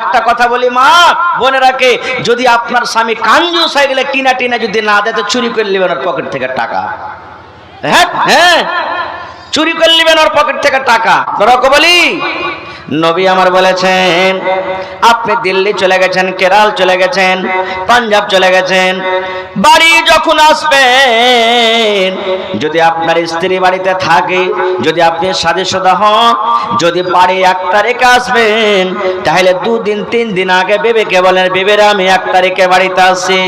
একটা কথা বলি মা বোনেরাকে, যদি আপনার স্বামী কাঞ্জুস হয়ে গেলে টিনা টিনা যদি না দেয় তো চুরি করে নেবেন ওর পকেট থেকে টাকা। হ্যাঁ হ্যাঁ, চুরি করে নেবেন ওর পকেট থেকে টাকা। তোরাকে বলি নবী আমার বলেছেন, আপনি দিল্লি চলে গেছেন, কেরল চলে গেছেন, পাঞ্জাব চলে গেছেন, বাড়ি যখন আসবেন যদি আপনার স্ত্রী বাড়িতে থাকে, যদি আপনি সাজেশোদা হন, যদি বাড়ি 1 তারিখে আসবেন তাহলে 2 দিন 3 দিন আগে বেবেকে বলেন, বেবেরা আমি 1 তারিখে বাড়িতে আসছি।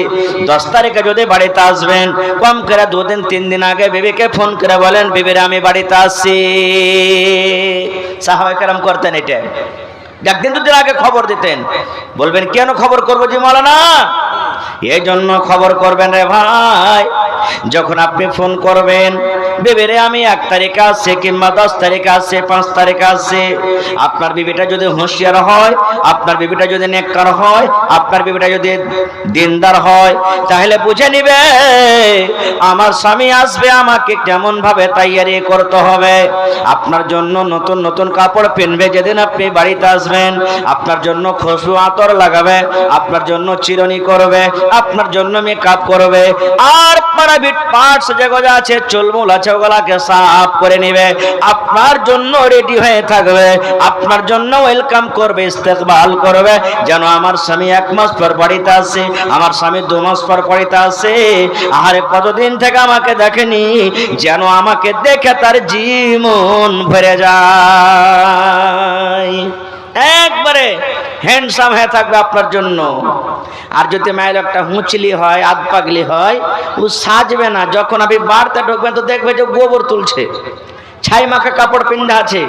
10 তারিখে যদি বাড়িতে আসবেন কম করে 2 দিন 3 দিন আগে বেবেকে ফোন করে বলেন, বেবেরা আমি বাড়িতে আসছি। সাহাবায়ে কেরাম করতেন এটা। একদিন 2 দিন আগে খবর দিতেন। বলবেন কেন খবর করবো জি মাওলানা? এই জন্য খবর করবেন রে ভাই, যখন আপনি ফোন করবেন বেবেরে আমি 1 তারিখে আসছে কিংবা 10 তারিখে আসছে 5 তারিখে আসছে, আপনার বিবিটা যদি হুঁশিয়ার হয়, আপনার বিবিটা যদি নেককার হয়, আপনার বিবিটা যদি দিনদার হয়, তাহলে বুঝে নিবে আমার স্বামী আসবে, আমাকে কেমন ভাবে তৈয়ারি করতে হবে। আপনার জন্য নতুন নতুন কাপড় কিনবে যেদিন আপনি বাড়িতে আসবেন, আপনার জন্য খুশবু আতর লাগাবে, আপনার জন্য চিরুনি করবে, আপনার জন্য মেকআপ করবে, আর প্রাইভেট পার্টস যেগুলো আছে চুলমুল আছে ওগুলাকে সাফ করে নেবে, আপনার জন্য রেডি হয়ে থাকবে, আপনার জন্য ওয়েলকাম করবে, ইস্তেকবাল করবে, যেন আমার স্বামী 1 মাস পর বাড়িতে আসে, আমার স্বামী 2 মাস পর বাড়িতে আসে। আরে কতদিন থেকে আমাকে দেখেনি, যেন আমাকে দেখে তার জীবন ভরে যায়, একবারে হ্যান্ডসাম হয়ে থাকবে আপনার জন্য। আর যদি মায়ের একটা হুঁচলি হয়, আধ পাগলি হয়, ও সাজবে না। যখন আপনি বাড়িতে ঢুকবেন তো দেখবে যে গোবর তুলছে, ছাই মাখা কাপড় পিন্ধা আছে,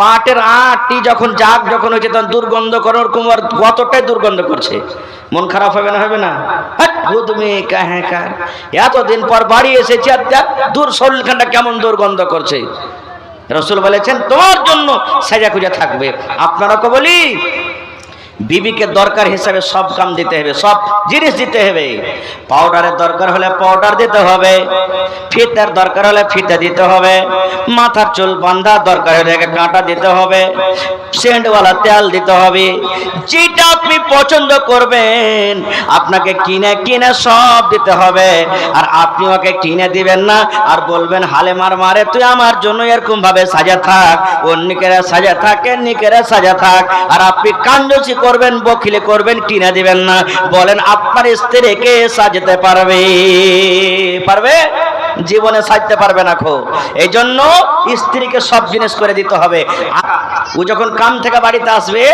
পাটের আটি যখন জাগ যখন হয়েছে তখন দুর্গন্ধ করার কুমার কতটাই দুর্গন্ধ করছে। মন খারাপ হবে না? হবে না? তুমি এতদিন পর বাড়ি এসেছি আর দূর শরীরখানটা কেমন দুর্গন্ধ করছে। রাসূল বলেছেন তোমার জন্য সাজা খুঁজে থাকবে। আপনারাকে বলি বিবিকে দরকার হিসাবে সব কাম দিতে হবে, সব জিনিস দিতে হবে। পাউডারের দরকার হলে পাউডার দিতে হবে, ফিতার দরকার হলে ফিতা দিতে হবে, মাথার চুল বাঁধা দরকার হলে কাঁটা দিতে হবে, সেন্টওয়ালা তেল দিতে হবে। যেটা আপনি পছন্দ করবেন আপনাকে কিনে কিনে সব দিতে হবে। আর আপনি ওকে কিনে দিবেন না আর বলবেন হালে মারে তুই আমার জন্য এরকম ভাবে সাজা থাক, অন্যকেরা সাজা থাকে, নিকেরা সাজা থাক। আর আপনি কাঞ্জুসি করবেন, বখিলে করবেন, কিনে দিবেন না। বলেন আপনার স্ত্রীকে সাজাতে পারবে? পারবে? জীবনে সাজতে পারবে না খো। এই জন্য স্ত্রীকে সব জিনিস করে দিতে হবে। ও যখন কাম থেকে বাড়িতে আসবে,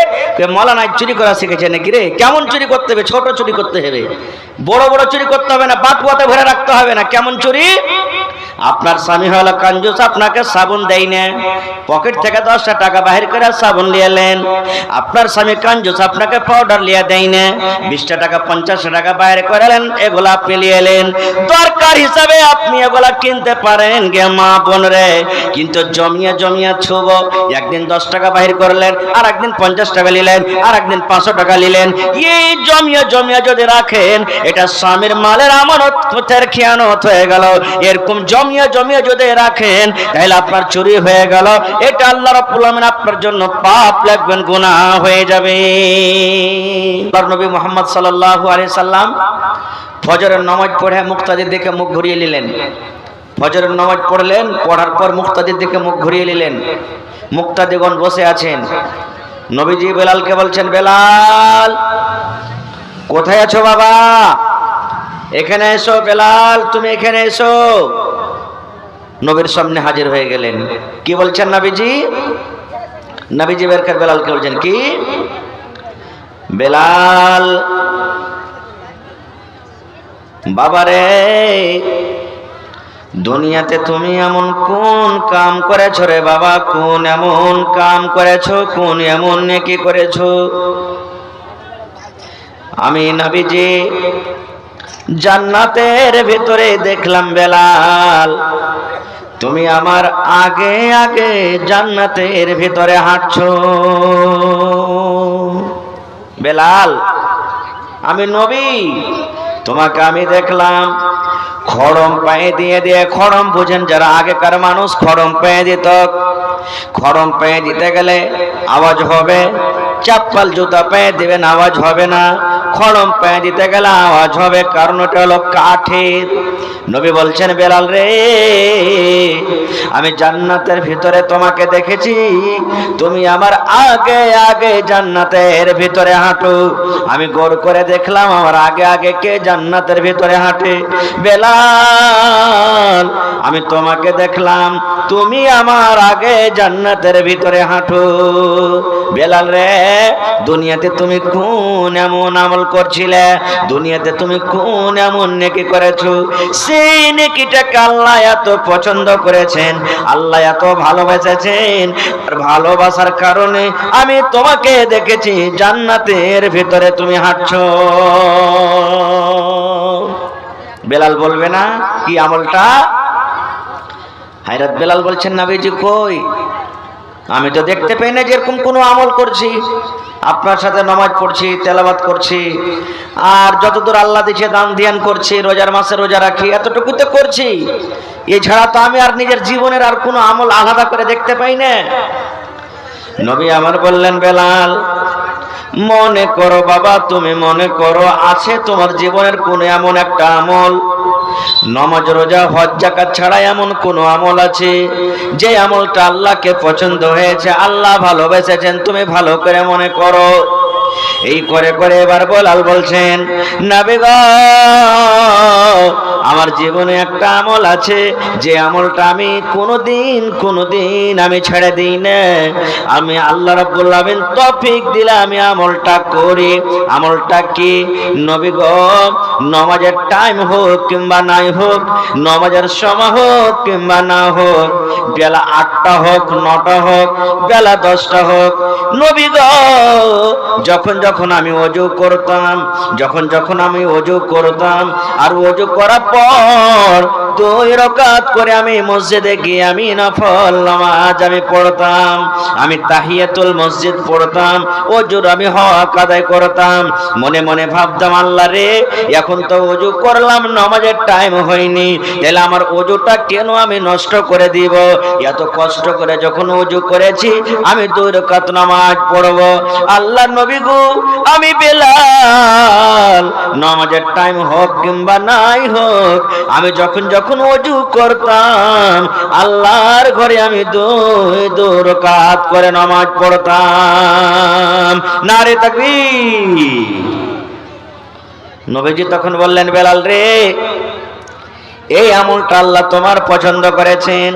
মৌলানা চুরি করা শিখেছে নাকি রে? কেমন চুরি করতে হবে? ছোট চুরি করতে হবে, বড় বড় চুরি করতে হবে না, বাটুয়াতে ভরে রাখতে হবে না। কেমন চুরি? আপনার স্বামী হলো কাঞ্জুস, আপনাকে সাবুন দেয় না, পকেট থেকে 10টা টাকা বাহির করে সাবুন নিয়ে এলেন। আপনার স্বামী কাঞ্জুস, আপনাকে পাউডার লিয়ে দেয় না, 20টা টাকা 50 টাকা বাইরে করেলেন, এগুলা আপনি নিয়ে এলেন। দরকার হিসাবে আপনি এগুলা কিনতে পারেন গে মা বোন রে, কিন্তু জমিয়ে জমিয়ে ছুব। একদিন 10 টাকা বাহির করলেন, আর একদিন 50 টাকা নিলেন, আর একদিন 500 টাকা নিলেন। এই জমিয়ে জমিয়ে যদি রাখেন, এটা স্বামীর মালের আমানতের খেয়ানত হয়ে গেল। এরকম জমিয়ে জমিয়ে যদি রাখেন তাহলে আপনার চুরি হয়ে গেল, এটা আল্লাহ রাব্বুল আলামিন আপনার জন্য পাপ লিখবেন, গুনাহ হয়ে যাবে। আল্লাহর নবী মুহাম্মদ সাল্লাল্লাহু আলাইহি সাল্লাম ফজরের নামাজ পড়ে মুক্তাদির দিকে মুখ ঘুরিয়ে নিলেন। ফজরের নামাজ পড়লেন, পড়ার পর মুক্তাদির দিকে মুখ ঘুরিয়ে নিলেন। মুক্তাদিগণ বসে আছেন। নবীজি বেলালকে বলছেন, বেলাল কোথায় আছো বাবা? এখানে এসো বেলাল, তুমি এখানে এসো। নবীর সামনে হাজির হয়ে গেলেন। কি বলছেন নবীজি? নবীজি বের করে বেলালকে বলছেন, কি বেলাল বাবারে, দুনিয়াতে তুমি এমন কোন কাম করেছো রে বাবা? কোন এমন কাম করেছো, কোন এমন নেকি করেছো? আমি নবীজি জান্নাতের ভিতরে দেখলাম বেলাল, তুমি আমার আগে আগে জান্নাতের ভিতরে হাঁটছো। বেলাল আমি নবী, তোমাকে আমি দেখলাম খড়ম পায়ে দিয়ে দিয়ে, খড়ম বুঝেন যারা আগেকার মানুষ, খড়ম পায়ে দিত। খড়ম পায়ে দিতে গেলে আওয়াজ হবে, চাপ্পাল জুতা পায়ে দিবেন আওয়াজ হবে না। খড়ম পায়ে দিতে গেলে আওয়াজ হবে, কারণ ওটা হলো কাঠের। নবী বলছেন, বেলাল রে, আমি জান্নাতের ভিতরে তোমাকে দেখেছি, তুমি আমার আগে আগে জান্নাতের ভিতরে হাঁটো। আমি গৌর করে দেখলাম আমার আগে আগে কে জান্নাতের ভিতরে হাঁটে। বেলাল, আমি তোমাকে দেখলাম, তুমি আমার আগে জান্নাতের ভিতরে হাঁটো। বেলাল রে, দুনিয়াতে তুমি কোন এমন আমল করছিলে, দুনিয়াতে তুমি কোন এমন নেকি করেছো, সেই নেকিটাকে আল্লাহ এত পছন্দ করেছেন, আল্লাহ এত ভালোবেসেছেন। আর ভালোবাসার কারণে আমি তোমাকে দেখেছি জান্নাতের ভিতরে তুমি হাঁটছো। বেলাল বলবে না কি আমলটা? হায়রাত বেলাল বলছেন, নবীজি কই, আমি তো দেখতে পাই না যে এরকম কোনো আমল করছি। আপনার সাথে নামাজ পড়ছি, তেলাওয়াত করছি, আর যতদূর আল্লাহ দিচ্ছে দান ধ্যান করছি, রোজার মাসে রোজা রাখি, এতটুকু তো করছি। এছাড়া তো আমি আর নিজের জীবনের আর কোনো আমল আলাদা করে দেখতে পাই না। নবী আমার বললেন, বেলাল মনে করো বাবা, তুমি মনে করো আছে তোমার জীবনের কোন এমন একটা আমল, নামাজ রোজা হজ যাকাত ছাড়া এমন কোন আমল আছে যে আমলটা আল্লাহকে পছন্দ হয়েছে, আল্লাহ ভালোবেসেছেন, তুমি ভালো করে মনে করো। এই করে করে এবার বেলাল বলছেন, নবী গো, আমার জীবনে একটা আমল আছে যে আমলটা আমি কোনোদিন আমি ছেড়ে দিই না। আমি আল্লাহ রাব্বুল আলামিন তৌফিক দিলে আমি আমলটা করি। আমলটা কি? নবী গো, নামাজের টাইম হোক কিংবা নাই হোক, নামাজের সময় হোক কিংবা না হোক, বেলা 8টা হোক 9টা হোক, বেলা 10টা হোক, নবী গো, যখন যখন আমি ওযু করতাম, যখন আমি ওযু করতাম, আর ওযু করার পর 2 রাকাত করে আমি মসজিদে গিয়ে আমি নফল নামাজ আমি পড়তাম, আমি তাহিয়াতুল মসজিদ পড়তাম, ওযুর আমি হক আদায় করতাম। মনে মনে ভাবতাম, আল্লাহ রে, এখন তো ওযু করলাম, নামাজের টাইম হয়নি, তাহলে আমার ওযুটা কেন আমি নষ্ট করে দিব? এত কষ্ট করে যখন ওযু করেছি, আমি 2 রাকাত নামাজ পড়ব। আল্লাহ নবী গো, আমি বেলাল নামাজের টাইম হোক কিংবা নাই হোক, আমি যখন ওযু করতাম, আল্লাহর ঘরে আমি 2 রাকাত করে নামাজ পড়তাম। নারে তাকবীর। নবীজি তখন বললেন, বেলাল রে, এই আমলটা আল্লাহ তোমার পছন্দ করেছেন,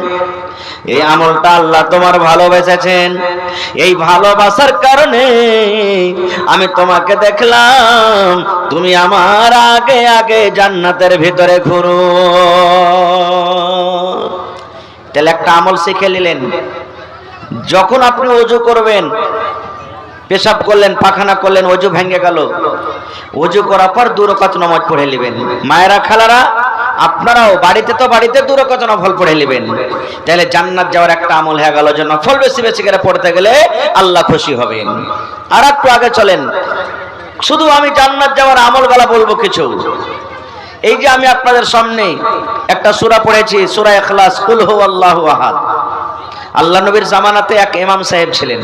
এই আমলটা আল্লাহ তোমার ভালোবেসেছেন, এই ভালোবাসার কারণে আমি তোমাকে দেখলাম, তুমি আমার আগে আগে জান্নাতের ভিতরে ঘুরো। তাহলে একটা আমল শিখে নিলেন, যখন আপনি ওযু করবেন, পেশাব করলেন, পায়খানা করলেন, ওযু ভেঙে গেল, ওযু করার পর 2 রাকাত নামাজ পড়ে নেবেন। মায়েরা খালারা, আপনারাও বাড়িতে 2 রাকাত নফল পড়ে নেবেন। তাহলে জান্নাত যাওয়ার একটা আমল হয়ে গেল, যে নফল বেশি বেশি করে পড়তে গেলে আল্লাহ খুশি হবেন। আর একটু আগে চলেন, শুধু আমি জান্নাত যাওয়ার আমলগুলো বলবো কিছু। এই যে আমি আপনাদের সামনে একটা সূরা পড়েছি, সূরা ইখলাস, কুল হুয়াল্লাহু আহাদ। আল্লাহ নবীর জামানাতে এক ইমাম সাহেব ছিলেন,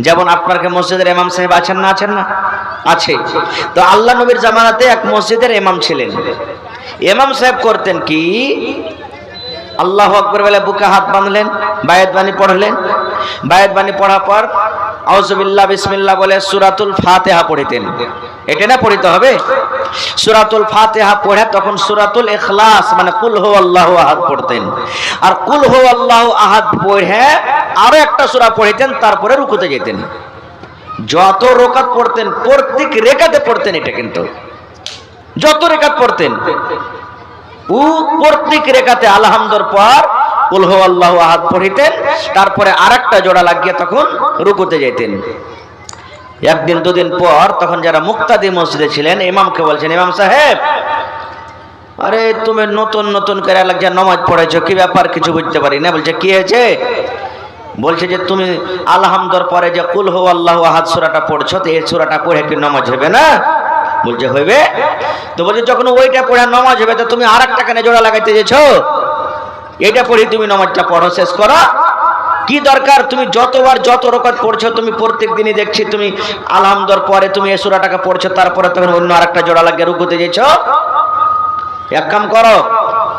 যেমন আপনার মসজিদের ইমাম সাহেব আছেন না? আছেন না? আছে। তো আল্লাহ নবীর জামানাতে এক মসজিদের ইমাম ছিলেন। ইমাম সাহেব করতেন কি, আল্লাহু আকবার বলে বুকে হাত বাঁধলেন, বায়াত বাণী পড়লেন, বায়াত বাণী পড়ার পর আউযুবিল্লাহ বিসমিল্লাহ বলে সূরাতুল ফাতিহা পড়িতেন। এটা না পড়িতে হবে, সূরাতুল ফাতিহা পড়ে তখন সূরাতুল ইখলাস মানে কুল হুয়াল্লাহু আহাদ পড়তেন। আর কুল হুয়াল্লাহু আহাদ পড়ে আরো একটা সূরা পড়িতেন, তারপরে রুকুতে যেতেন। যত রাকাত পড়তেন, প্রত্যেক রাকাতে পড়তেন এটা, কিন্তু যত রাকাত পড়তেন প্রত্যেক রাকাতে আলহামদুর পর কুল হুয়াল্লাহু আহাদ পড়িতেন, তারপরে আরেকটা জোড়া লাগিয়ে তখন রুকুতে যেতেন। একদিন 2 দিন পর তখন যারা মুক্তাদি মসজিদে ছিলেন, ইমামকে বলছেন, ইমাম সাহেব, আরে তুমি নতুন করে লাগছে নামাজ পড়েছো, কি ব্যাপার কিছু বুঝতে পারি না। বলছে, কি হয়েছে? বলছে যে তুমি আলহামদুর পরে যে কুল হুয়াল্লাহু আহাদ সূরাটা পড়ছো, তো এই সূরাটা পড়ে কি নামাজ হবে না? বলছে হইবে। তো বলছে যখন ওইটা পড়ে নামাজ হবে তো তুমি আর একটা কানে জোড়া লাগাইতে যেছো, এইটা পড়ে তুমি নামাজটা পড়ো, শেষ করো। কি দরকার, তুমি যতবার যত রাকাত পড়ছো, তুমি প্রত্যেক দিনই দেখছি তুমি আলহামদুলিল্লাহ পরে তুমি এই সূরাটাকে পড়ছো, তারপরে তখন অন্য আরেকটা জোড়া লাগিয়ে রুকুতে যেছো। এক কাম করো,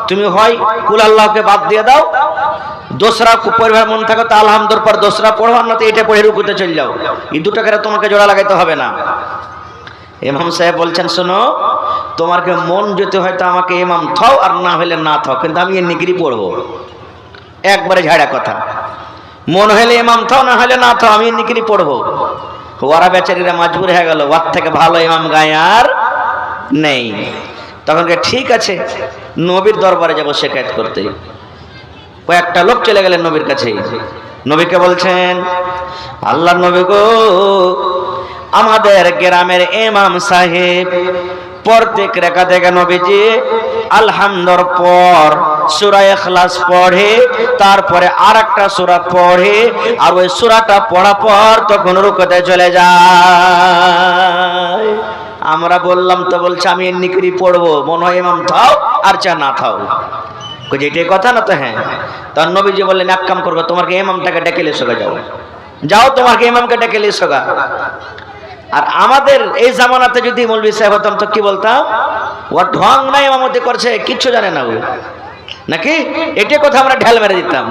তুমি হয় কুল আল্লাহকে বাদ দিয়ে দাও, দোসরা পড়বার মন থাকো তো আলহামদুলিল্লাহ পর দোসরা পড়ো, আর না তো এটা পড়ে রুকুতে চলে যাও। এই দুটো করে তোমাকে জোড়া লাগাইতে হবে না। ইমাম সাহেব বলছেন শোনো, তোমাকে মন যেতে হয়তো আমাকে ইমাম থাও আর না হলে না থাও, কিন্তু আমি এর নিগরি পড়বো। একবারে ঝাড়া কথা, মন হলে ইমাম থাও না হলে না থাও, আমি এর নিগরি পড়বো। ওরা বেচারিরা মজবুর হয়ে গেল, ওর থেকে ভালো ইমাম গায়ে আর নেই। তখন ঠিক আছে নবীর দরবারে যাবো শিকায়ত করতে। কয়েকটা লোক চলে গেলেন নবীর কাছে, নবীকে বলছেন আল্লাহর নবী গো, আমাদের গ্রামের ইমাম সাহেব প্রত্যেক রাকাতে নবীজি আলহামদুলিল্লাহর পর সূরা ইখলাস পড়ে, তারপরে আরেকটা সূরা পড়ে, আর ওই সূরাটা পড়া পর তখন রুকুতে চলে যায়। আমরা বললাম তো, বলছে আমি এর নিকরি পড়বো, মনে হয় ইমাম থাও আর চা না থাও। এটাই কথা না তো? হ্যাঁ। তখন নবীজি বললেন এক কাম করবো, তোমাকে ইমামটাকে ডেকে লিয়ে সোগা যাও, যাও তোমাকে ইমামকে ডেকে লিয়ে সোগা। আর আমাদের এই জামানাতে যদি মৌলভী সাহেব হতাম তো কি বলতাম, ও ঢং নাই ইমামতি করছে, কিচ্ছু জানে না ও, নাকি? এটাই কথা আমরা ঢেল মেরে দিতাম।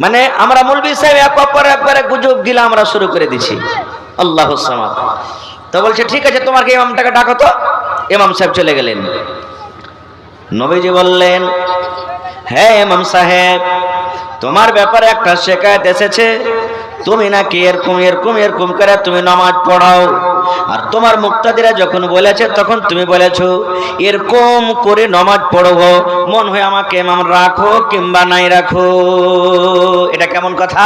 মানে আমরা মৌলভী সাহেব একবারে গুজব গিলা আমরা শুরু করে দিছি। আল্লাহুস সামাদ। তো বলছে ঠিক আছে তোমাকে ইমামটাকে ডাকো তো। ইমাম সাহেব চলে গেলেন। নবীজি বললেন হ্যাঁ ইমাম সাহেব, তোমার ব্যাপারে একটা শিকায়ত এসেছে, তুমি নাকি এরকম এরকম এরকম করে তুমি নামাজ পড়াও, আর তোমার মুক্তাদিরা যখন বলেছে তখন তুমি বলেছো এরকম করে নামাজ পড়বো, মন হয় আমাকে ইমাম রাখো কিংবা নাই রাখো। এটা কেমন কথা?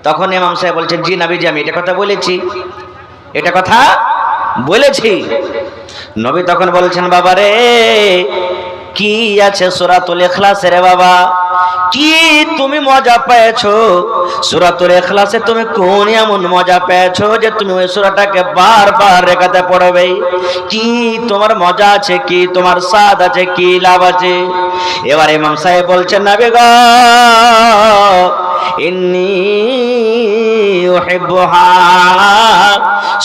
তখন ইমাম সাহেব বলছেন জি নবীজি, আমি এটা কথা বলেছি, এটা কথা বলেছি। নবী তখন বলছেন বাবারে কি আছে সূরাতুল ইখলাসে রে বাবা, কি তুমি মজা পেয়েছো সূরাতুল ইখলাসে? তুমি কোন এমন মজা পেয়েছো যে তুমি ওই সূরাটাকে বারবার রেখাতে পড়বে? কি তোমার মজা আছে, কি তোমার স্বাদ আছে, কি লাভ আছে? এবার ইমাম সাহেব বলছেন নবী গো, ইন্নী উহিব্বুহা,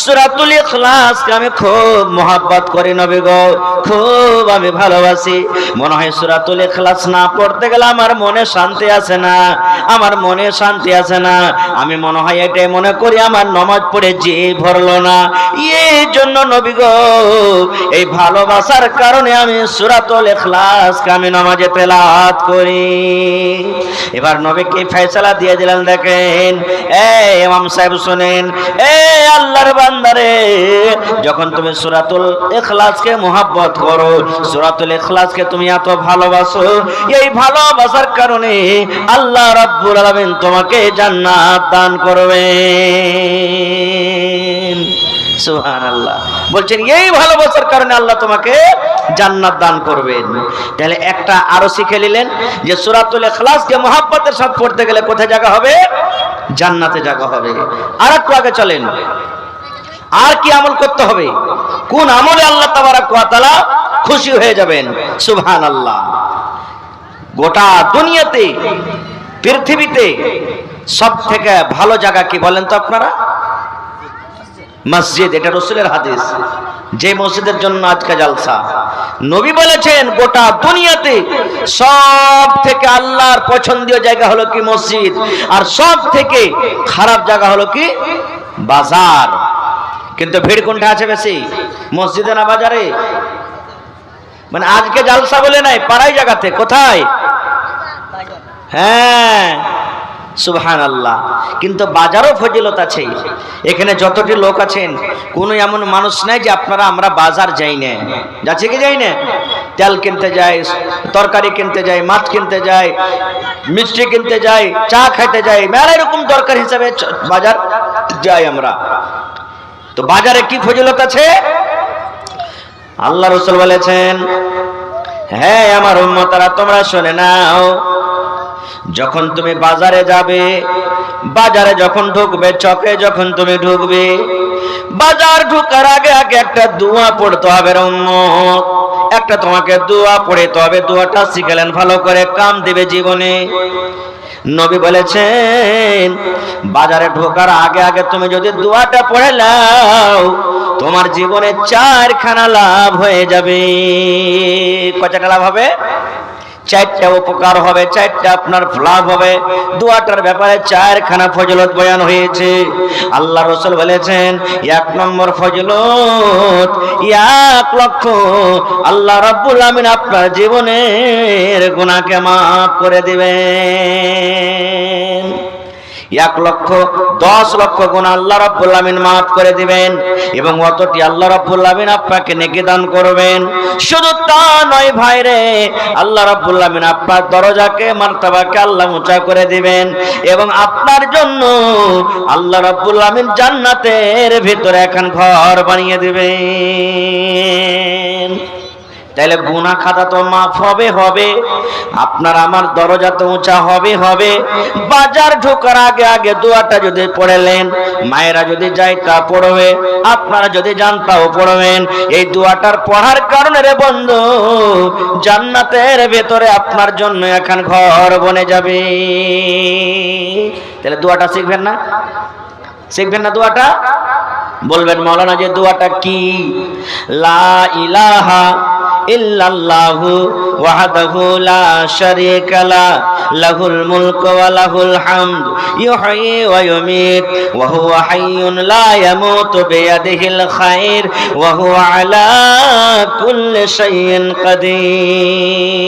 সূরাতুল ইখলাসকে আমি খুব মহব্বত করি নবী গো, খুব আমি ভালোবাসি। মনে হয় সূরাতুল ইখলাস না পড়তে গেলে আমার মনে শান্তি আসে না, আমার মনে শান্তি আসে না। আমি মনে হয় এটাই মনে করি আমার নামাজ পড়ে যে ভরলো না। এই জন্য নবী গো, এই ভালোবাসার কারণে আমি সূরাতুল ইখলাসকে আমি নামাজে তেলাওয়াত করি। এবার নবীকে ফয়সালা দিয়ে দিলেন, দেখেন এই ইমাম সাহেব শুনেন, এই আল্লাহর বান্দারে, যখন তুমি সূরাতুল ইখলাসকে মহব্বত করো, সূরাতুল ইখলাসকে তুমি এত ভালোবাসো, এই ভালোবাসার কারণে আল্লাহ রাব্বুল আলামিন তোমাকে জান্নাত দান করবেন। সুবহানাল্লাহ। বলছেন এই ভালোবাসার কারণে আল্লাহ তোমাকে জান্নাত দান করবেন। তাহলে একটা আরো শিখে নিলেন যে সূরাতুল ইখলাসকে মহব্বতের সাথে পড়তে গেলে কোথায় জায়গা হবে? জান্নাতে জায়গা হবে। আর একটু আগে চলেন, আর কি আমল করতে হবে, কোন আমলে আল্লাহ তাবারক ওয়া তাআলা খুশি হয়ে যাবেন? সুবহানাল্লাহ। গোটা দুনিয়াতে পৃথিবীতে সব থেকে ভালো জায়গা কি বলেন তো আপনারা? মসজিদ। এটা রাসূলের হাদিস, যে মসজিদের জন্য আজকে জালসা। নবী বলেছেন গোটা দুনিয়াতে সব থেকে আল্লাহর পছন্দীয় জায়গা হলো কি? মসজিদ। আর সব থেকে খারাপ জায়গা হলো কি? বাজার। কিন্তু ভিড় কোনটা আছে বেশি, মসজিদে না বাজারে? মানে আজকে জালসা বলে নাই, পাড়াই জায়গাতে। কোথায়? হ্যাঁ, সুবহানাল্লাহ। কিন্তু বাজারও ফজিলত আছে। এখানে যতটি লোক আছেন কোন এমন মানুষ নাই যে আমরা বাজার যাই না। যাচ্ছে কি যাই না? তেল কিনতে যাই, তরকারি কিনতে যাই, মাছ কিনতে যাই, মিষ্টি কিনতে যাই, চা খাইতে যাই, মেলা এরকম দরকার হিসাবে বাজার যাই আমরা। তো বাজারে কি ফজিলত আছে? আল্লাহ রাসূল বলেছেন, হ্যাঁ আমার উম্মতরা তোমরা শুনে নাও, যখন তুমি বাজারে যাবে, বাজারে যখন ঢুকবে, চকে যখন তুমি ঢুকবে, বাজার ঢোকার আগে আগে একটা দোয়া পড়তে হবে রে উম্মত, একটা তোমাকে দোয়া পড়তে হবে। দোয়াটা শিখলেন ভালো করে, কাম দেবে জীবনে। নবী বলেছেন বাজারে ঢোকার আগে আগে তুমি যদি দোয়াটা পড়ে নাও তোমার জীবনে 4খানা লাভ হয়ে যাবে। কয়টা লাভ হবে? 4টা উপকার হবে, 4টা আপনার লাভ হবে। দোয়াটার ব্যাপারে 4খানা ফজিলত বয়ান হয়েছে। আল্লাহ রাসূল বলেছেন 1 নম্বর ফজিলত 1 লক্ষ আল্লাহ রাব্বুল আমিন আপনার জীবনের গুনাহকে maaf করে দিবেন। 1 লক্ষ 10 লক্ষ গুনাহ আল্লাহ রাব্বুল আমিন maaf করে দিবেন এবং অতটি আল্লাহ রাব্বুল আমিন আপনাকে নেকি দান করবেন। শুধু তা নয় ভাইরে, আল্লাহ রাব্বুল আমিন আপনার দরজাকে মার্তাবাকে আল্লাহ উঁচা করে দিবেন এবং আপনার জন্য আল্লাহ রাব্বুল আমিন জান্নাতের ভিতরে এখন ঘর বানিয়ে দিবেন। তাহলে গুনাহ খাতা তো মাফ হবে, আপনার আমার দরজা তো উঁচা হবে। বাজার ঢোকার আগে আগে দোয়াটা যদি পড়লেন, মায়েরা যদি যায় তা পড়বে, আপনারা যদি যান তাও পড়বেন। এই দোয়াটার পড়ার কারণে রে বন্ধু জান্নাতের ভেতরে আপনার জন্য এখন ঘর বনে যাবে। তাহলে দোয়াটা শিখবেন না? শিখবেন না দোয়াটা? বলবেন মাওলানা যে দোয়াটা কি? লা ইলাহা ইল্লাল্লাহু ওয়াহদাহু লা শারীকা লা লাহুল মুলকু ওয়া লাহুল হামদ ইউহয়ি ওয়া ইউমীত ওয়া হুয়া হাইয়ুন লা ইয়ামুতু বিয়াদিহিল খায়র ওয়া হুয়া আলা কুল্লি শাইইন কাদির।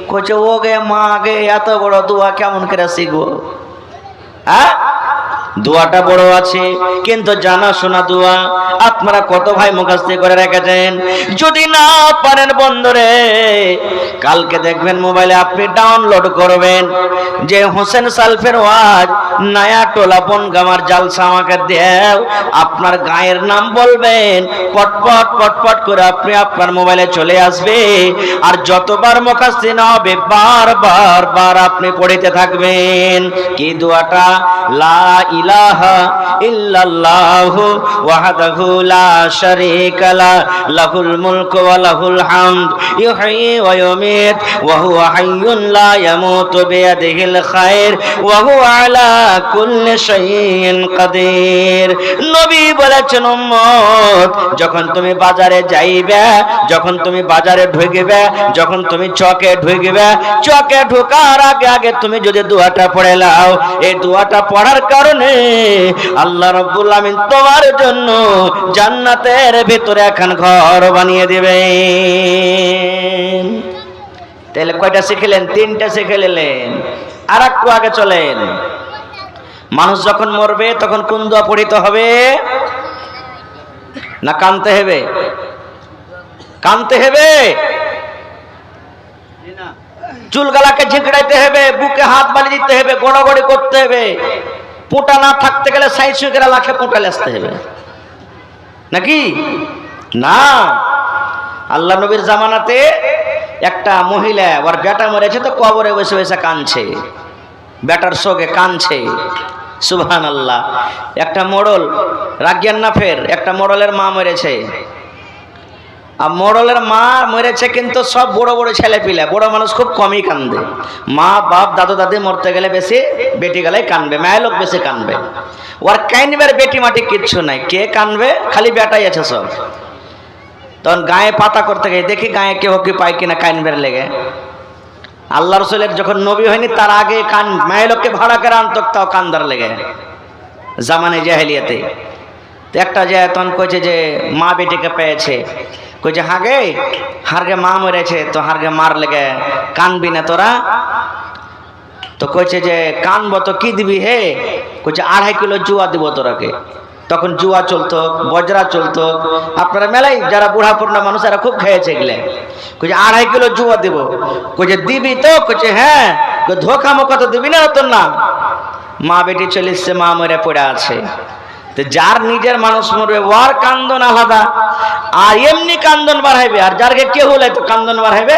কোচে ওগে মাগে এত বড় দোয়া কেমন করে শিখবো? হ্যাঁ, দোয়াটা বড় আছে কিন্তু জানা শোনা দোয়া। আপনারা কত ভাই মুখস্থ করে রেখেছেন? যদি না পারেন বন্ধুরে, কালকে দেখবেন মোবাইলে আপনি ডাউনলোড করবেন যে হোসেন সালফের ওয়াজ নয়া টোলা বনগামার জালসা আমাকে দেও, আপনার গায়ের নাম বলবেন, পটপট পটপট করে আপনি আপনার মোবাইলে চলে আসবে। আর যতবার মুখস্থ না হবে বার আপনি পড়িতে থাকবেন। কি দোয়াটা? লা ইলাহা ইল্লাল্লাহু ওয়াহদাহু লা শারীকা লা লাহুল মুলকু ওয়া লাহুল হামদ ইউহয়ি ওয়া ইউমীত ওয়া হুয়া হাইয়ুন লা ইয়ামুতু বিয়াদিহিল খায়র ওয়া হুয়া আলা কুল্লি শাইইন কাদির। নবী বলেছেন উম্মত যখন তুমি বাজারে যাইবে, যখন তুমি বাজারে ঢুকবে, যখন তুমি চকে ঢুকবে, চকে ঢোকার আগে আগে তুমি যদি দোয়াটা পড়ে নাও, এই দোয়াটা পড়ার কারণে আল্লাহ রাব্বুল আমিন তোমার জন্য জান্নাতের ভিতরে এখন ঘর বানিয়ে দিবেন। তাহলে কয়টা শিখলেন? 3টা শিখে নিলেন। আর একটু আগে চলেন। মানুষ যখন মরবে তখন কোন দোয়া পড়িতে হবে? না কানতে হবে? কানতে হবে, চুলগালাকে ঝিঁকড়াইতে হবে, বুকে হাত বাড়ি দিতে হবে, গড়াগড়ি করতে হবে। পোঁটা না থাকতে গেলে 60 লাখে পোঁটা আসতে হবে নাকি? না, আল্লাহ নবীর জামানাতে একটা মহিলা ওর বেটা মরেছে তো কবরে বসে বসে কাঁদছে, বেটার শোকে কাঁদছে। সুবহানাল্লাহ। একটা মোড়ল রাগিয়ান না, ফের একটা মোড়লের মা মরেছে। আর মোড়লের মা মরেছে কিন্তু সব বড় বড় ছেলে পিলে, বড় মানুষ খুব কমই কান্দে। মা বাপ দাদু দাদি মরতে গেলে বেশি, বেটি গেলে কানবে, মায়ের লোক বেশি কানবে। ওর কাইনবের বেটি মাটি কিচ্ছু নাই, কে কানবে? খালি বেটাই আছে সব। তখন গায়ে পাতা করতে গিয়ে দেখি গায়ে কেউ কি পায় কিনা কাইনবের লেগে। আল্লাহ রসুলের যখন নবী হয়নি তার আগে মায়ের লোককে ভাড়া করে আনতো তাও কান্দার লেগে, জামানে জাহেলিয়াতে। একটা যে তখন কইছে যে মা বেটিকে পেয়েছে, কইছে হাগে হারগে মা মরেছে তো হারগে মার লেগে কানবি না তোরা? তো কইছে যে কানবো তো কি দিবি হে? কইছে 2.5 কিলো জুয়া দিব তোরাকে। তখন জুয়া চলতো, বজরা চলতো, আপনারা মেলাই যারা বুড়া পুরনা মানুষ এরা খুব খেয়েছে এগুলো। কইছে 2.5 কিলো জুয়া দিব। কইছে দিবি তো? কইছে হ্যাঁ। ধোকা মোকা তো দিবি না? তোর না। মা বেটি চলে এসছে, মা মরে পড়ে আছে। তো যার নিজের মানুষ মরবে ওর কান্দন আলাদা, আর এমনি কান্দন বাড়াইবে। আর যারকে কেউ হলে তো কান্দন বাড়াইবে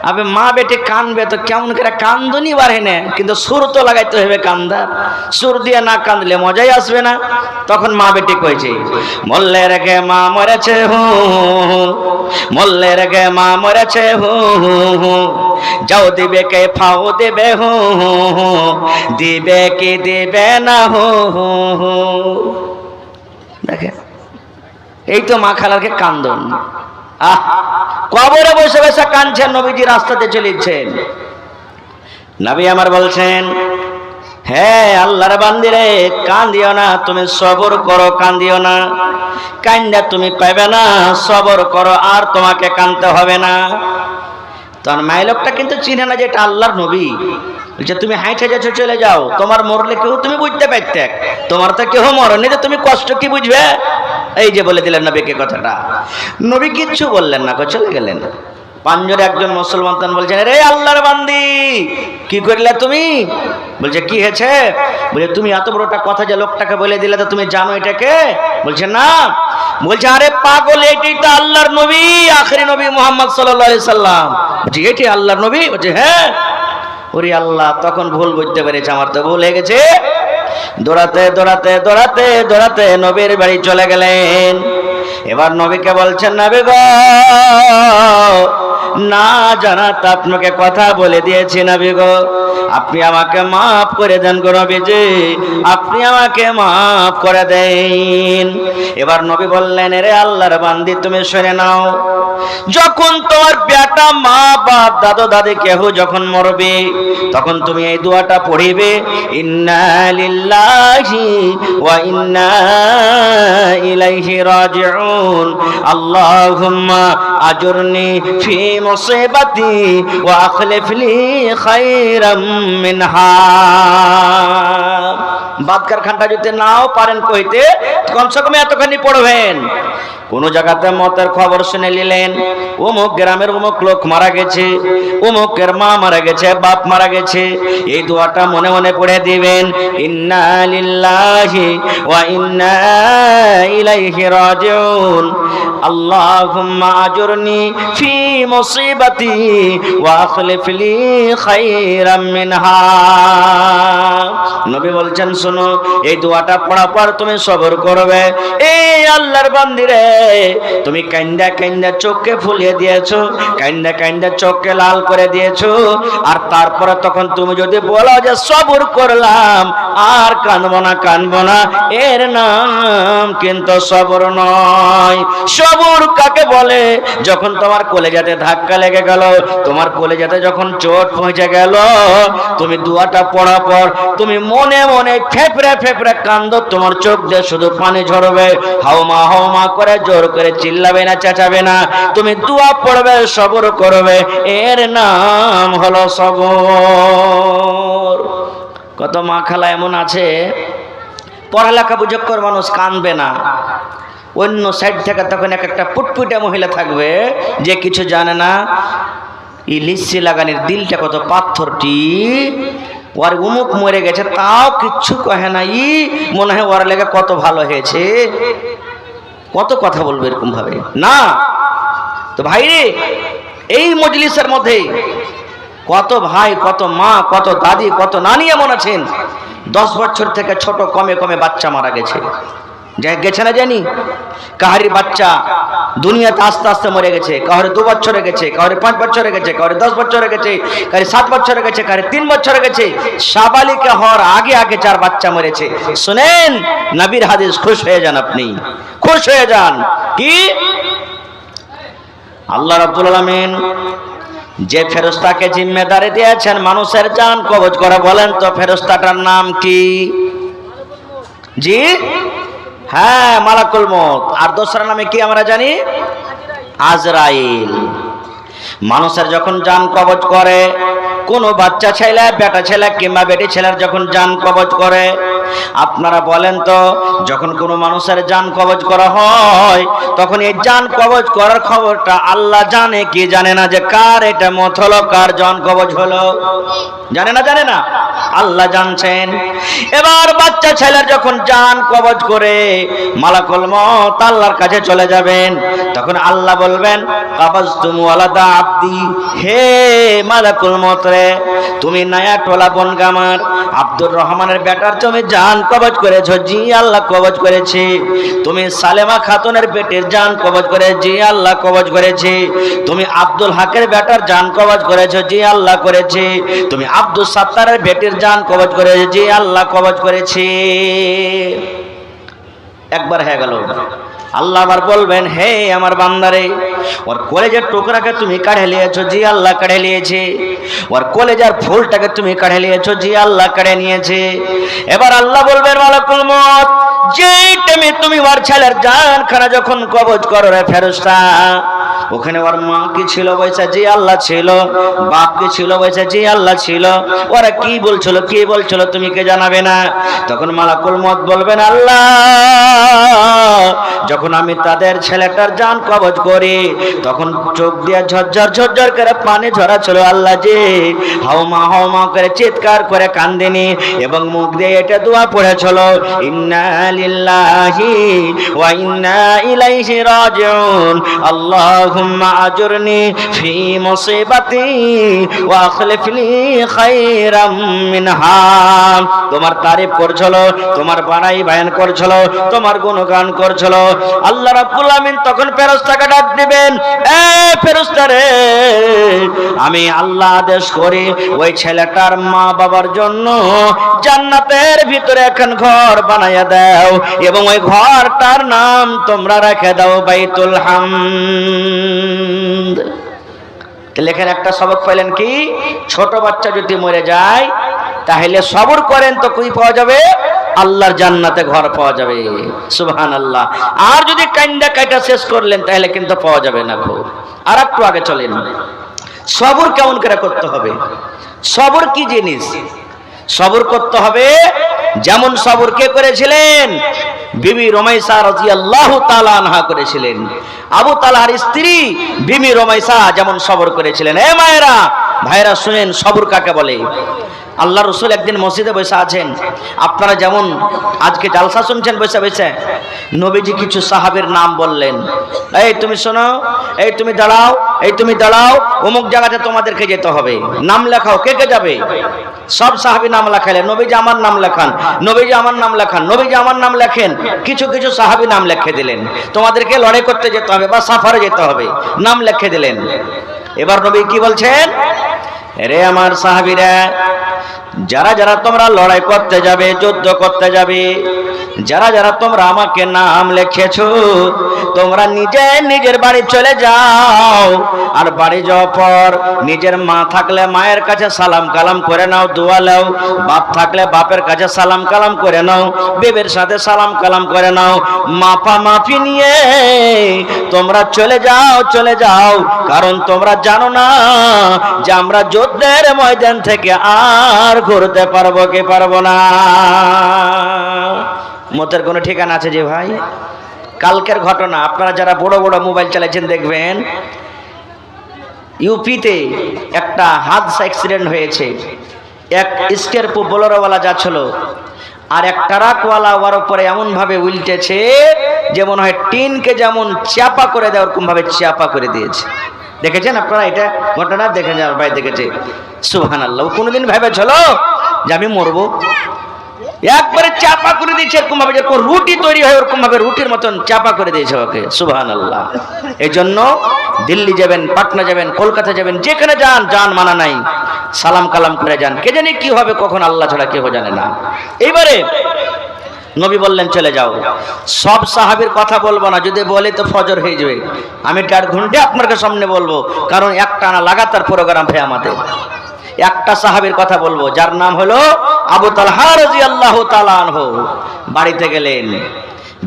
আবে মা বেটে কানবে তো কেমন করে কান্দনি বাড়ে না, কিন্তু সুর তো লাগাইতে হবে কান্দার, সুর দিয়ে না কান্দলে মজাই আসবে না। তখন মা বেটে কইছে, মল্লে রেখে মা মরেছে হু, মল্লে রেখে মা মরেছে হু, যাও দিবে কে ফাও দেবে হু, দিবে কি দিবে না হু। দেখে এই তো মা খালাকে কান্দন। কবরে বসে বসে কাঁদছেন, নবীজি রাস্তাতে চলেছেন। নবী আমার বলছেন, হ্যাঁ আল্লাহর বান্দিরে কান্দিও না, তুমি সবর করো, কান্দিও না, কান্দা তুমি পাবে না, সবর করো আর তোমাকে কাঁদতে হবে না। তখন মাই লোকটা কিন্তু চিনে না যে এটা আল্লাহর নবী। বলছে তুমি হাইটে যাচ্ছ, চলে যাও, তোমার মরলে কেউ তুমি বুঝতে পারতে, তোমার তো কেউ মরনি, যে তুমি কষ্ট কি বুঝবে। এই যে বলে দিলেন নবীকে কথাটা, নবী কিচ্ছু বললেন না, চলে গেলেন। পাঁচজনে একজন মুসলমান তখন বলছেন, রে আল্লাহর বান্দি কি করলে তুমি? বলছে কি হয়েছে? বলে তুমি এত বড়টা কথা যে লোকটাকে বলে দিলে, তো তুমি জানো এটাকে? বলছে না। বলছে আরে পাগল, এটাই তো আল্লাহর নবী, আখেরি নবী মুহাম্মদ সাল্লাল্লাহু আলাইহি সাল্লাম। বলছে এটাই আল্লাহর নবী? বলছে হ্যাঁ। ওরে আল্লাহ, তখন ভুল বুঝতে পেরেছে, আমার তো ভুল হয়ে গেছে। দৌড়াতে দৌড়াতে দৌড়াতে দৌড়াতে নবীর বাড়ি চলে গেলেন। এবার নবীকে বলছেন, নবী গো, না জানাতে আপনাকে কথা বলে দিয়েছি, নবী গো আপনি আমাকে মাফ করে দেন গো নবীজি, আপনি আমাকে মাফ করে দেন। এবার নবী বললেন, রে আল্লাহর বান্দি তুমি শুনে নাও, যখন তোমার বেটা, মা, বাপ, দাদু, দাদি কেহ যখন মরবে, তখন তুমি এই দোয়াটা পড়িবে, ইন্না লিল্লাহি ওয়া ইন্না ইলাইহি রাজিউন, আল্লাহুম্মা আজুরনি ফি মুসিবাতি ওয়া আখলিফ লি খায়রাম মিনহা। বাদকার খানটা যদি নাও পারেন কইতে, কমসে কম এতখানি পড়বেন। কোন জায়গাতে মতের খবর শুনে নিলেন, অমুক গ্রামের অমুক লোক মারা গেছে, অমুকের মা মারা গেছে, বাপ মারা গেছে, এই দোয়াটা মনে মনে পড়ে দিবেন, ইন্না লিল্লাহি ওয়া ইন্না ইলাইহি রাজিউন, আল্লাহুম্মা আজুরনি ফি মুসিবাতি ওয়া আখলিফ লি খায়রাম মিনহা। নবী বলছেন, শোনো, এই দোয়াটা পড়ার পর তুমি সবর করবে। এই আল্লাহর বান্দিরে, তুমি কান্দা কান্দা চোখকে ফুলিয়ে দিয়েছো, কান্দা কান্দা চোখকে লাল করে দিয়েছো, আর তারপরে তখন তুমি যদি বলো যে সবর করলাম আর কাঁদবো না, কাঁদবো না, এর নাম কিন্তু সবর নয়। সবর কাকে বলে? যখন তোমার কলেজাতে ধাক্কা লেগে গেল, তোমার কলেজাতে যখন চোট পৌঁছে গেল, তুমি দোয়াটা পড়ার পর তুমি মনে মনে ফেফড়ে ফেফড়ে কান্দো, তোমার চোখ দিয়ে শুধু পানি ঝরবে, হাওমা হাওমা করে জোর করে চিল্লাবে না, চেঁচাবে না, তুমি দোয়া পড়বে, সবর করবে, এর নাম হলো সবর। কত মা খালা এমন আছে, পড়ালেখা বুঝক্কর মানুষ, কানবে না, অন্য সাইড থেকে তখন এক একটা পুটপুটে মহিলা থাকবে যে কিছু জানে না, এই লিচি লাগানির দিলটা কত পাথরটি, ওর উমুক মরে গেছে তাও কিচ্ছু কহে না, ই মনে হয় ওর লেগে কত ভালো হয়েছে, কত কথা বলবে এরকম ভাবে না। তো ভাই রে, এই মজলিসের মধ্যে কত ভাই, কত মা, কত দাদি, কত নানি এমন আছেন 10 বছর থেকে ছোট কমে কমে বাচ্চা মারা গেছে, গেছে না জানি। কাহারি বাচ্চা দুনিয়াতে আস্তে আস্তে মরে গেছে, কাহারে 2 বছরে গেছে, কাহারে 5 বছরে গেছে, কাহারে 10 বছরে গেছে, কাহারে 7 বছরে গেছে, কাহারে 3 বছরে গেছে, সাবালিকা হওয়ার আগে আগে 4 বাচ্চা মরেছে। শুনেন নবীর হাদিস, খুশ হয়ে যান, আপনি খুশ হয়ে যান। কি আল্লাহ রাব্বুল আলামিন যে ফেরেশতাকে জিম্মেদারি দিয়েছেন মানুষের জান কবজ করা, বলেন তো ফেরেশতাটার নাম কি? জি হ্যাঁ, মালাকুল মউত। আর দোসরা নামে কি আমরা জানি? আজরাইল। মানুষের যখন জান কবজ করে, কোনো বাচ্চা ছেলে, বেটা ছেলে কিংবা বেটি ছেলের যখন জান কবজ করে, আপনারা বলেন তো, যখন কোনো মানুষের জান কবজ করা হয়, তখন এই জান কবজ করার খবরটা আল্লাহ জানে কি জানে না, যে কার এটা মত হলো, কার জান কবজ হলো? জানে না? জানে না? আল্লাহ জানছেন। এবার বাচ্চা ছেলের যখন জান কবজ করে মালাকুল মউত আল্লাহর কাছে চলে যাবেন, তখন আল্লাহ বলবেন কাবাজতুম ওয়ালাদা আব্দি, হে মালাকুল মউত রে, তুমি নয়া টোলা বনগামার আব্দুর রহমানের বেটার তুমি জান কবজ করেছো। জি আল্লাহ কবজ করেছি। তুমি সালেমা খাতুনের পেটের জান কবজ করে। জি আল্লাহ কবজ করেছি। তুমি আব্দুল হকের বেটার জান কবজ করেছো। জি আল্লাহ করেছি। তুমি আব্দুল সাত্তারের বেটির জান কবজ করেছো। জি আল্লাহ কবজ করেছি। একবার হয়ে গেল। আল্লাহ আবার বলবেন হে আমার বান্দারে, ওর কলেজের টুকরাকে তুমি কাঢ়ে নিয়েছো। জি আল্লাহ কাঢ়ে নিয়েছে। ওর কলেজার ফুলটাকে তুমি কাঢ়ে নিয়েছো। জি আল্লাহ কাঢ়ে নিয়েছে। এবার আল্লাহ বলবেন মালাকুল মউত, যেই টাইমে তুমি ওর ছেলের জানখানা যখন কবজ করো রে ফেরেশতা, ওখানে ওর মা কি ছিল বৈশা? জি আল্লাহ ছিল। বাপ কি ছিল বৈশা? জি আল্লাহ ছিল। ওরা কি বলছিল তুমি কে জানাবে না? তখন মালাকুল মউত বলবেন আল্লাহ, যখন আমি তাদের ছেলেটার জান কবজ করি তখন চোখ দিয়ে ঝরঝর করে পানি ঝরা ছিল আল্লাহ, যে হাওমা করে চিৎকার করে কান্দিনি এবং মুখ দিয়ে এটা দোয়া পড়েছিল, ইন্না লিল্লাহি ওয়া ইন্না ইলাইহি রাজিউন, আল্লাহুম্মা আজুরনি ফি মুসিবাতি ওয়া আখলিফ লি খায়রাম মিনহা। তোমার তারিফ করছিল, তোমার বাড়াই বায়ান করছিল, তোমার গুণগান করছিল। আল্লাহ রাব্বুল আমিন তখন ফেরেশতাকে ডাক দিবেন, এ ফেরেশতা রে, আমি আল্লাহ আদেশ করি ওই ছেলেটার মা বাবার জন্য জান্নাতের ভিতরে এখন ঘর বানাইয়া দাও এবং ওই ঘরটার নাম তোমরা রেখে দাও বাইতুল হামদ। লেখেন একটা সবক পাইলেন কি? ছোট বাচ্চা যদি মরে যায় তাহলে সবর করেন তো কি পাওয়া যাবে? আল্লাহর জান্নাতে ঘর পাওয়া যাবে। সুবহানাল্লাহ। আর যদি কাইন্দা কাইটা শেষ করলেন তাহলে কিন্তু পাওয়া যাবে না। খুব আর একটু আগে চলেন। সবর কেমন করে করতে হবে? সবর কি জিনিস? সবর করতে হবে যেমন সবর কে করেছিলেন? বিবি রুমাইসা রাদিয়াল্লাহু তাআলা আনহা করেছিলেন। আবু তালহার স্ত্রী বিবি রুমাইসা যেমন সবর করেছিলেন। এ মায়েরা ভাইরা শুনেন, সবর কাকে বলে? আল্লাহ রসুল একদিন মসজিদে বসে আছেন, আপনারা যেমন আজকে জালসা শুনছেন বসে বসে, নবীজি কিছু সাহাবীর নাম বললেন, এই তুমি শোনো, এই তুমি দাঁড়াও, এই তুমি দাঁড়াও, অমুক জায়গাতে তোমাদেরকে যেতে হবে, নাম লেখাও। কে কে যাবে? সব সাহাবী নাম লেখালেন। নবীজি আমার নাম লেখান, নবীজি আমার নাম লেখান, নবীজি আমার নাম লেখেন। কিছু কিছু সাহাবী নাম লিখে দিলেন, তোমাদেরকে লড়াই করতে যেতে হবে বা সাফারে যেতে হবে, নাম লিখে দিলেন। এবার নবী কি বলছেন? রে আমার সাহাবীরা, যারা যারা তোমরা লড়াই করতে যাবে, যুদ্ধ করতে যাবে, যারা যারা তোমরা আমাকে নাম লিখেছো, তোমরা নিজের বাড়ি চলে যাও। আর বাড়ি যাওয়ার পর নিজের মা থাকলে মায়ের কাছে সালাম কালাম করে নাও, দোয়া নাও। বাপ থাকলে বাপের কাছে সালাম কালাম করে নাও, বেবের সাথে সালাম কালাম করে নাও। মাপা মাফি নিয়ে তোমরা চলে যাও। কারণ তোমরা জানো না যে আমরা যুদ্ধের ময়দান থেকে আর ঘুরতে পারবো কি পারবো না। মতের কোনো ঠিকানা আছে যে ভাই? কালকের ঘটনা, আপনারা যারা বড় বড় মোবাইল চালাচ্ছেন দেখবেন, ইউপিতে একটা হাদসা অ্যাক্সিডেন্ট হয়েছে। এক স্কেরপো বোলেরোওয়ালা যাচ্ছিল, আর এক ট্রাকওয়ালা ওর উপরে এমন ভাবে উল্টেছে যেমন হয় টিনকে যেমন চাপা করে দেয় ওরকম ভাবে চাপা করে দিয়েছে। দেখেছেন আপনারা এটা ঘটনা? দেখেন ভাই, দেখেছে। সুবহানাল্লাহ। কোনোদিন ভেবেছিল যে আমি মরবো? একবারে চাপা করে দিয়েছে এরকম ভাবে, যেরকম রুটি তৈরি হয় ওরকম ভাবে রুটির মতন চাপা করে দিয়েছে ওকে। সুবহানাল্লাহ। এই জন্য দিল্লি যাবেন, পাটনা যাবেন, কলকাতা যাবেন, যেখানে যান মানা নাই, সালাম কালাম করে যান। কে জানে কি হবে কখন, আল্লাহ ছাড়া কেউ জানে না। এইবারে নবী বললেন চলে যাও। সব সাহাবীর কথা বলবো না, যদি বলে তো ফজর হয়ে যাবে। আমি 4 ঘন্টা আপনাদের সামনে বলবো, কারণ একটানা লাগাতার প্রোগ্রাম হয় আমাদের। একটা সাহাবীর কথা বলবো যার নাম হলো আবু তালহা রাদিয়াল্লাহু তাআলা আনহু। বাড়িতে গেলেন,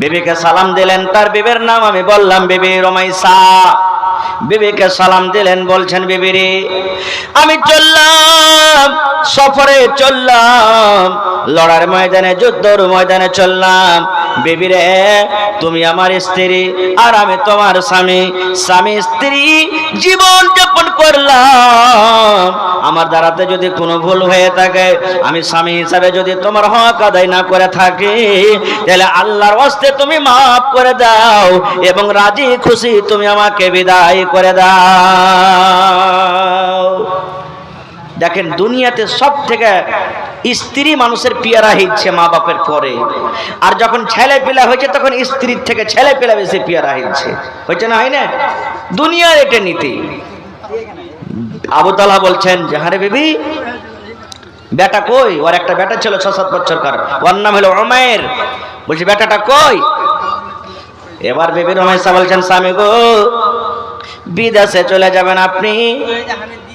বিবিকে সালাম দিলেন। তার বিবির নাম আমি বললাম বিবি রুমাইসা। বিবিকে সালাম দিলেন, বলছেন বিবি রে আমি চললাম, সফরে চললাম, লড়ার ময়দানে, যুদ্ধর ময়দানে চললাম। বিবি রে তুমি আমার স্ত্রী আর আমি তোমার স্বামী, স্বামী স্ত্রী জীবন যাপন করলাম। আমার দ্বারাতে যদি কোনো ভুল হয়ে থাকে, আমি স্বামী হিসাবে যদি তোমার হক আদায় না করে থাকি, তাহলে আল্লাহর ওয়াস্তে তুমি মাফ করে দাও এবং রাজি খুশি তুমি আমাকে বিদায় করে দাও। দেখেন দুনিয়াতে সব থেকে স্ত্রী মানুষের পিয়ারা হচ্ছে মা বাপের পরে, আর যখন ছেলে পেলা হয়েছে তখন স্ত্রীর থেকে ছেলে পেলা বেশি পিয়ারা হয়েছে না, হয় না? দুনিয়ার এটা নীতি। আবু তালহা বলছেন যে হারে বিবি বেটা কই? ওর একটা বেটা ছিল 6-7 বছরকার, ওর নাম হলো উমাইর। বলছে বেটাটা কই? এবার বিবি রমেশা বলছেন স্বামী গো বিদেশে চলে যাবেন আপনি,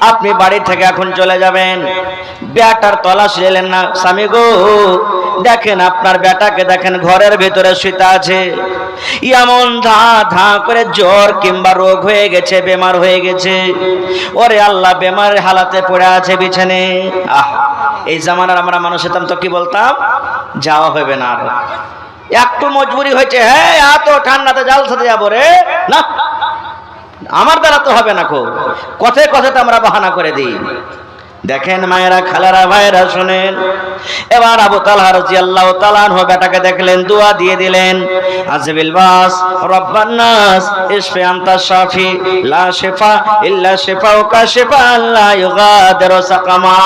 আপনি বাড়ি থেকে এখন চলে যাবেন। বেটার তলাশ নিলেন না। স্বামী গো দেখেন আপনার বেটাকে দেখেন ঘরের ভিতরে শুতে আছে, এমন ধা ধা করে জ্বর কিংবা রোগ হয়ে গেছে, বেমার হয়ে গেছে, ওরে আল্লাহ বেমারের হালাতে পড়ে আছে বিছানে। এই জামানার আমরা মানুষ হতাম তো কি বলতাম, যাওয়া হবে না। আর একটু মজবুরি হয়েছে, হ্যাঁ এত ঠান্ডাতে জাল সাথে যাবো রে, না আমার দ্বারা তো হবে না। কথায় কথাতে আমরা বাহানা করে দিই। দেখেন মায়েরা, খালারা, ভাইরা শোনেন। এবার আবু তালহা রাদিয়াল্লাহু তাআলা আনহু বেটাকে দেখলেন, দোয়া দিয়ে দিলেন, আজবিল বাস রব্বান নাস ইশফি আনতা শাফি লা শিফা ইল্লা শিফাউকা শিফাআন লা ইউগাদিরু সাকামা।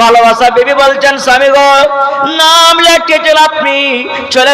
ভালোবাসা বিবি বলছেন স্বামী গো নাম লেখেছেন আপনি, চলে